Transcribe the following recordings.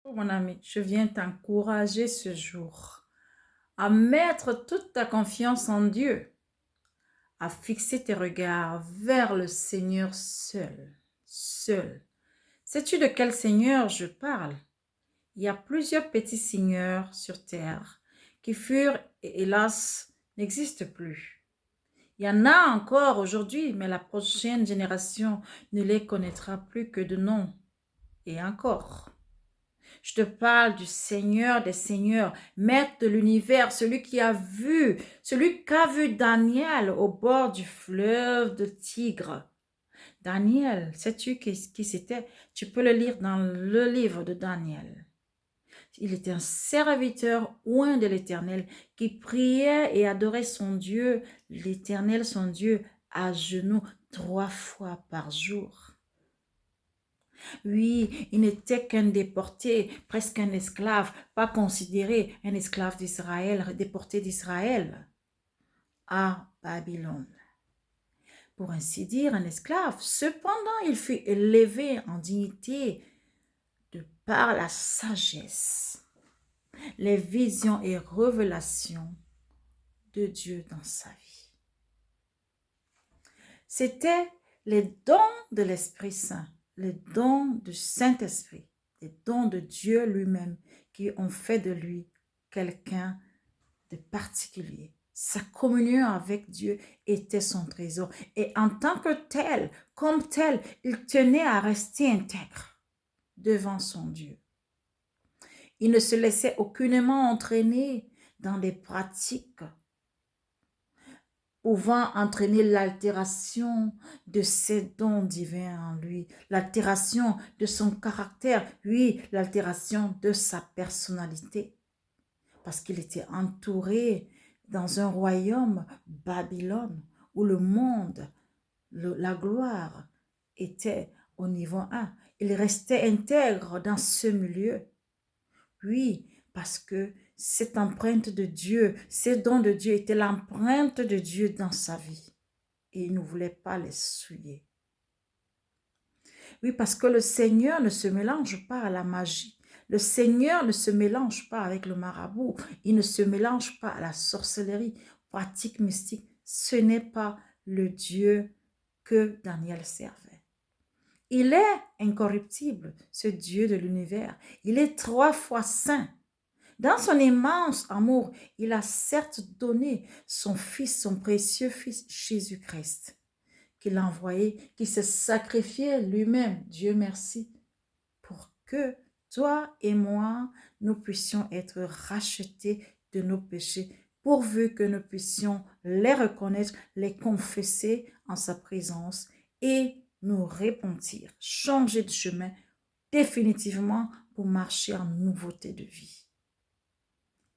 Oh, mon ami, je viens t'encourager ce jour à mettre toute ta confiance en Dieu, à fixer tes regards vers le Seigneur seul, seul. Sais-tu de quel Seigneur je parle? Il y a plusieurs petits seigneurs sur terre qui furent et hélas n'existent plus. Il y en a encore aujourd'hui, mais la prochaine génération ne les connaîtra plus que de nom. Et encore. Je te parle du Seigneur des Seigneurs, Maître de l'univers, celui qu'a vu Daniel au bord du fleuve de Tigre. Daniel, sais-tu qui c'était? Tu peux le lire dans le livre de Daniel. Il était un serviteur oint de l'Éternel qui priait et adorait son Dieu, l'Éternel son Dieu, à genoux 3 fois par jour. Oui, il n'était qu'un déporté, presque un esclave, pas considéré un esclave d'Israël, déporté d'Israël à Babylone. Pour ainsi dire, un esclave. Cependant, il fut élevé en dignité de par la sagesse, les visions et révélations de Dieu dans sa vie. C'était les dons de l'Esprit Saint, les dons du Saint-Esprit, les dons de Dieu lui-même qui ont fait de lui quelqu'un de particulier. Sa communion avec Dieu était son trésor. Et en tant que tel, comme tel, il tenait à rester intègre devant son Dieu. Il ne se laissait aucunement entraîner dans des pratiques pouvant entraîner l'altération de ses dons divins en lui, l'altération de son caractère, oui, l'altération de sa personnalité, parce qu'il était entouré dans un royaume, Babylone, où le monde, la gloire était au niveau 1. Il restait intègre dans ce milieu. Oui, parce que cette empreinte de Dieu, ces dons de Dieu étaient l'empreinte de Dieu dans sa vie. Et il ne voulait pas les souiller. Oui, parce que le Seigneur ne se mélange pas à la magie. Le Seigneur ne se mélange pas avec le marabout. Il ne se mélange pas à la sorcellerie, pratique mystique. Ce n'est pas le Dieu que Daniel servait. Il est incorruptible, ce Dieu de l'univers. Il est 3 fois saint. Dans son immense amour, il a certes donné son Fils, son précieux Fils Jésus-Christ, qu'il a envoyé, qui s'est sacrifié lui-même, Dieu merci, pour que toi et moi, nous puissions être rachetés de nos péchés, pourvu que nous puissions les reconnaître, les confesser en sa présence et nous repentir, changer de chemin définitivement pour marcher en nouveauté de vie.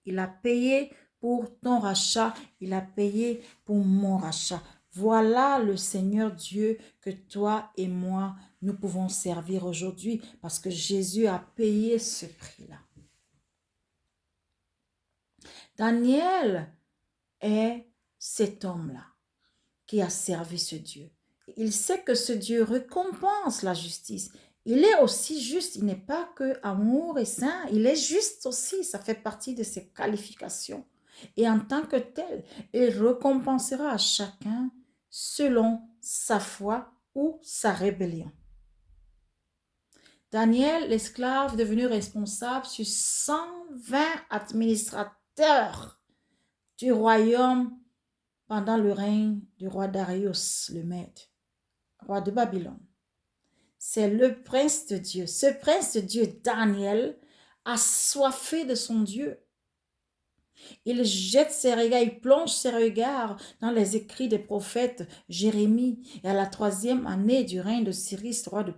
Il a payé pour ton rachat, il a payé pour mon rachat. Voilà le Seigneur Dieu que toi et moi, nous pouvons servir aujourd'hui parce que Jésus a payé ce prix-là. Daniel est cet homme-là qui a servi ce Dieu. Il sait que ce Dieu récompense la justice. Il est aussi juste, il n'est pas que amour et saint, il est juste aussi, ça fait partie de ses qualifications. Et en tant que tel, il récompensera à chacun selon sa foi ou sa rébellion. Daniel, l'esclave, devenu responsable sur 120 administrateurs du royaume pendant le règne du roi Darius le Mède, roi de Babylone. C'est le prince de Dieu. Ce prince de Dieu, Daniel, assoiffé de son Dieu. Il jette ses regards, il plonge ses regards dans les écrits des prophètes Jérémie. Et à la 3e année du règne de Cyrus, roi de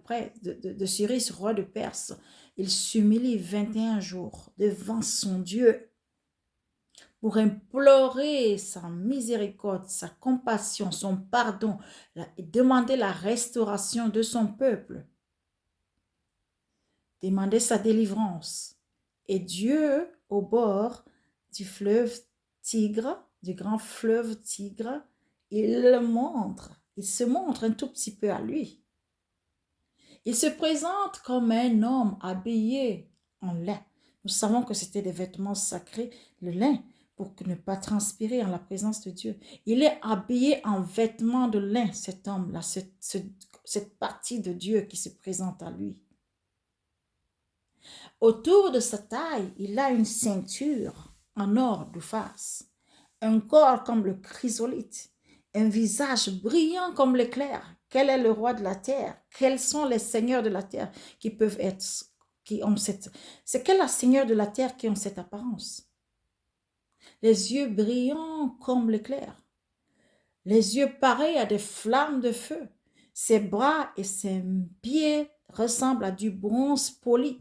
Perse, il s'humilie 21 jours devant son Dieu pour implorer sa miséricorde, sa compassion, son pardon, et demander la restauration de son peuple, demander sa délivrance. Et Dieu, au bord du fleuve Tigre, du grand fleuve Tigre, il se montre un tout petit peu à lui. Il se présente comme un homme habillé en lin. Nous savons que c'était des vêtements sacrés, le lin, pour ne pas transpirer en la présence de Dieu. Il est habillé en vêtements de lin, cet homme-là, cette partie de Dieu qui se présente à lui. Autour de sa taille, il a une ceinture en or de face, un corps comme le chrysolite, un visage brillant comme l'éclair. Quel est le roi de la terre? Quels sont les seigneurs de la terre qui peuvent être, qui ont cette... C'est quels les seigneurs de la terre qui ont cette apparence? Les yeux brillants comme l'éclair, les yeux pareils à des flammes de feu. Ses bras et ses pieds ressemblent à du bronze poli.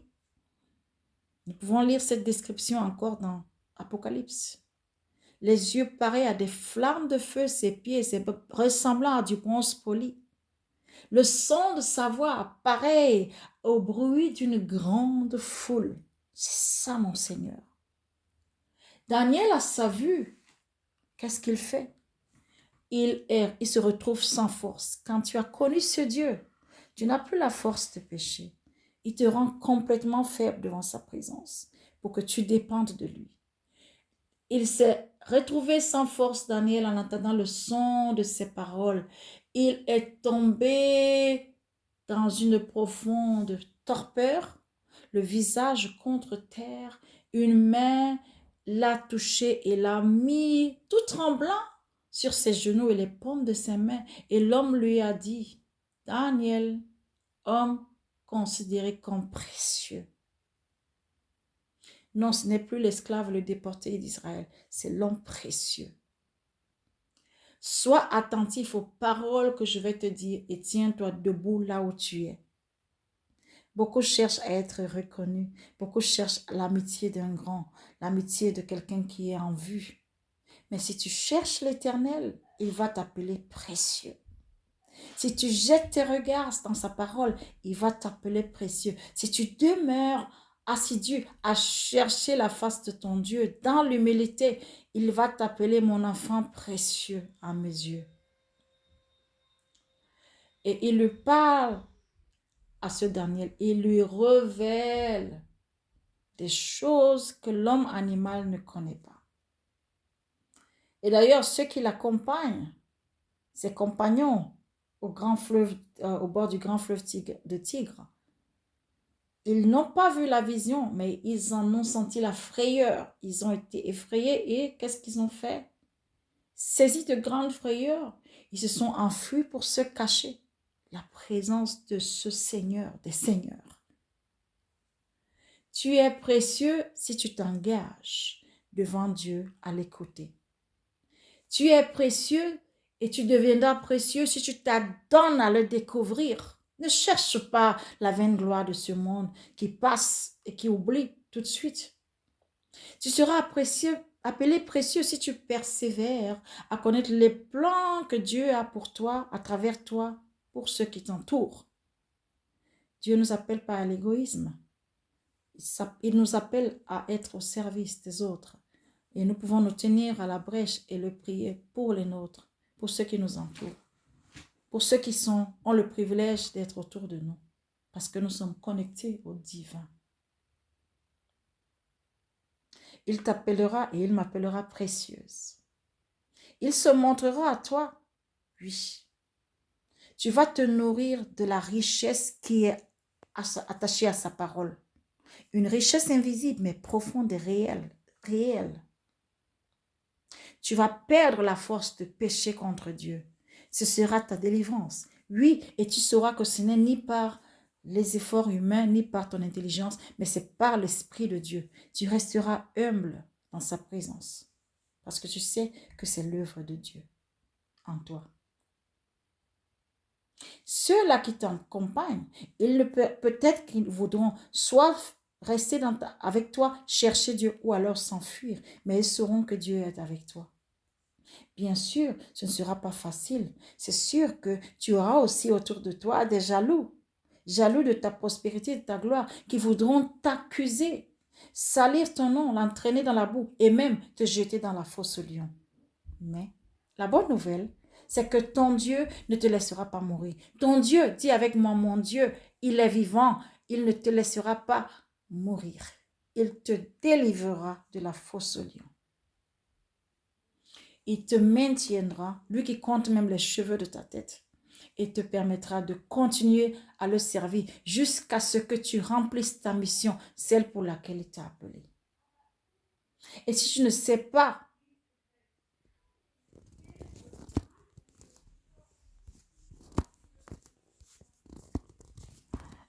Nous pouvons lire cette description encore dans Apocalypse. Les yeux pareils à des flammes de feu, ses pieds ressemblant à du bronze poli. Le son de sa voix pareil au bruit d'une grande foule. C'est ça, mon Seigneur. Daniel, à sa vue, qu'est-ce qu'il fait? Il se retrouve sans force. Quand tu as connu ce Dieu, tu n'as plus la force de pécher. Il te rend complètement faible devant sa présence pour que tu dépendes de lui. Il s'est retrouvé sans force, Daniel, en entendant le son de ses paroles. Il est tombé dans une profonde torpeur, le visage contre terre, une main l'a touché et l'a mis tout tremblant sur ses genoux et les paumes de ses mains. Et l'homme lui a dit, Daniel, homme considéré comme précieux. Non, ce n'est plus l'esclave, le déporté d'Israël, c'est l'homme précieux. Sois attentif aux paroles que je vais te dire et tiens-toi debout là où tu es. Beaucoup cherchent à être reconnus, beaucoup cherchent l'amitié d'un grand, l'amitié de quelqu'un qui est en vue. Mais si tu cherches l'Éternel, il va t'appeler précieux. Si tu jettes tes regards dans sa parole, il va t'appeler précieux. Si tu demeures assidu à chercher la face de ton Dieu dans l'humilité, il va t'appeler mon enfant précieux à mes yeux. Et il lui parle à ce Daniel, il lui révèle des choses que l'homme animal ne connaît pas. Et d'ailleurs, ceux qui l'accompagnent, ses compagnons au bord du grand fleuve de Tigre, ils n'ont pas vu la vision, mais ils en ont senti la frayeur. Ils ont été effrayés et qu'est-ce qu'ils ont fait? Saisis de grande frayeur, ils se sont enfuis pour se cacher la présence de ce Seigneur, des Seigneurs. Tu es précieux si tu t'engages devant Dieu à l'écouter. Tu es précieux et tu deviendras précieux si tu t'adonnes à le découvrir. Ne cherche pas la vaine gloire de ce monde qui passe et qui oublie tout de suite. Tu seras appelé précieux si tu persévères à connaître les plans que Dieu a pour toi, à travers toi, pour ceux qui t'entourent. Dieu ne nous appelle pas à l'égoïsme. Il nous appelle à être au service des autres. Et nous pouvons nous tenir à la brèche et le prier pour les nôtres, pour ceux qui nous entourent, pour ceux qui ont le privilège d'être autour de nous, parce que nous sommes connectés au divin. Il t'appellera et il m'appellera précieuse. Il se montrera à toi, oui. Tu vas te nourrir de la richesse qui est attachée à sa parole. Une richesse invisible mais profonde et réelle. Tu vas perdre la force de pécher contre Dieu. Ce sera ta délivrance. Oui, et tu sauras que ce n'est ni par les efforts humains, ni par ton intelligence, mais c'est par l'Esprit de Dieu. Tu resteras humble dans sa présence, parce que tu sais que c'est l'œuvre de Dieu en toi. Ceux-là qui t'accompagnent, peut-être qu'ils voudront soit rester avec toi, chercher Dieu, ou alors s'enfuir, mais ils sauront que Dieu est avec toi. Bien sûr, ce ne sera pas facile. C'est sûr que tu auras aussi autour de toi des jaloux de ta prospérité, de ta gloire, qui voudront t'accuser, salir ton nom, l'entraîner dans la boue et même te jeter dans la fosse au lion. Mais la bonne nouvelle, c'est que ton Dieu ne te laissera pas mourir. Ton Dieu, dis avec moi, mon Dieu, il est vivant, il ne te laissera pas mourir. Il te délivrera de la fosse au lion. Il te maintiendra, lui qui compte même les cheveux de ta tête, et te permettra de continuer à le servir jusqu'à ce que tu remplisses ta mission, celle pour laquelle il t'a appelé. Et si tu ne sais pas